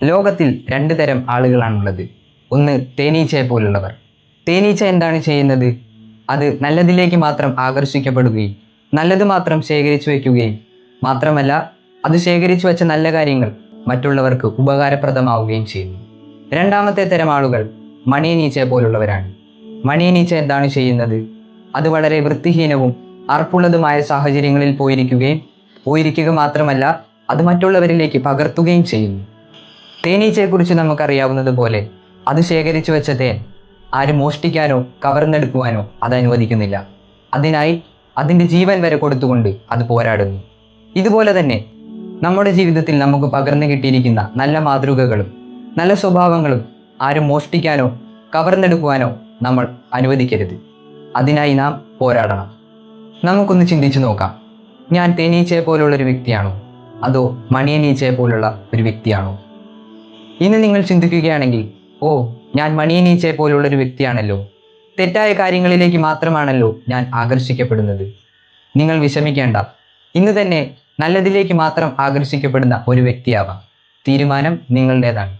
ലോകത്തിൽ രണ്ട് തരം ആളുകളാണുള്ളത്. ഒന്ന് തേനീച്ചയെ പോലുള്ളവർ. തേനീച്ച എന്താണ് ചെയ്യുന്നത്? അത് നല്ലതിലേക്ക് മാത്രം ആകർഷിക്കപ്പെടുകയും നല്ലത് മാത്രം ശേഖരിച്ചു വയ്ക്കുകയും മാത്രമല്ല അത് ശേഖരിച്ചു വെച്ച നല്ല കാര്യങ്ങൾ മറ്റുള്ളവർക്ക് ഉപകാരപ്രദമാവുകയും ചെയ്യുന്നു. രണ്ടാമത്തെ തരം ആളുകൾ മണിയനീച്ചയെ പോലുള്ളവരാണ്. മണിയനീച്ച എന്താണ് ചെയ്യുന്നത്? അത് വളരെ വൃത്തിഹീനവും അർപ്പുള്ളതുമായ സാഹചര്യങ്ങളിൽ പോയിരിക്കുക മാത്രമല്ല അത് മറ്റുള്ളവരിലേക്ക് പകർത്തുകയും ചെയ്യുന്നു. തേനീച്ചയെക്കുറിച്ച് നമുക്കറിയാവുന്നത് പോലെ അത് ശേഖരിച്ചു വെച്ച തേൻ ആരും മോഷ്ടിക്കാനോ കവർന്നെടുക്കുവാനോ അത് അനുവദിക്കുന്നില്ല. അതിനായി അതിൻ്റെ ജീവൻ വരെ കൊടുത്തുകൊണ്ട് അത് പോരാടുന്നു. ഇതുപോലെ തന്നെ നമ്മുടെ ജീവിതത്തിൽ നമുക്ക് പകർന്നു കിട്ടിയിരിക്കുന്ന നല്ല മാതൃകകളും നല്ല സ്വഭാവങ്ങളും ആരും മോഷ്ടിക്കാനോ കവർന്നെടുക്കുവാനോ നമ്മൾ അനുവദിക്കരുത്. അതിനായി നാം പോരാടണം. നമുക്കൊന്ന് ചിന്തിച്ചു നോക്കാം. ഞാൻ തേനീച്ചയെ പോലുള്ളൊരു വ്യക്തിയാണോ അതോ മണിയനീച്ചയെ പോലുള്ള ഒരു വ്യക്തിയാണോ? ഇന്ന് നിങ്ങൾ ചിന്തിക്കുകയാണെങ്കിൽ, ഓ, ഞാൻ മണിയനീച്ചയെ പോലുള്ളൊരു വ്യക്തിയാണല്ലോ, തെറ്റായ കാര്യങ്ങളിലേക്ക് മാത്രമാണല്ലോ ഞാൻ ആകർഷിക്കപ്പെടുന്നത്. നിങ്ങൾ വിഷമിക്കേണ്ട. ഇന്ന് തന്നെ നല്ലതിലേക്ക് മാത്രം ആകർഷിക്കപ്പെടുന്ന ഒരു വ്യക്തിയാവാം. തീരുമാനം നിങ്ങളുടേതാണ്.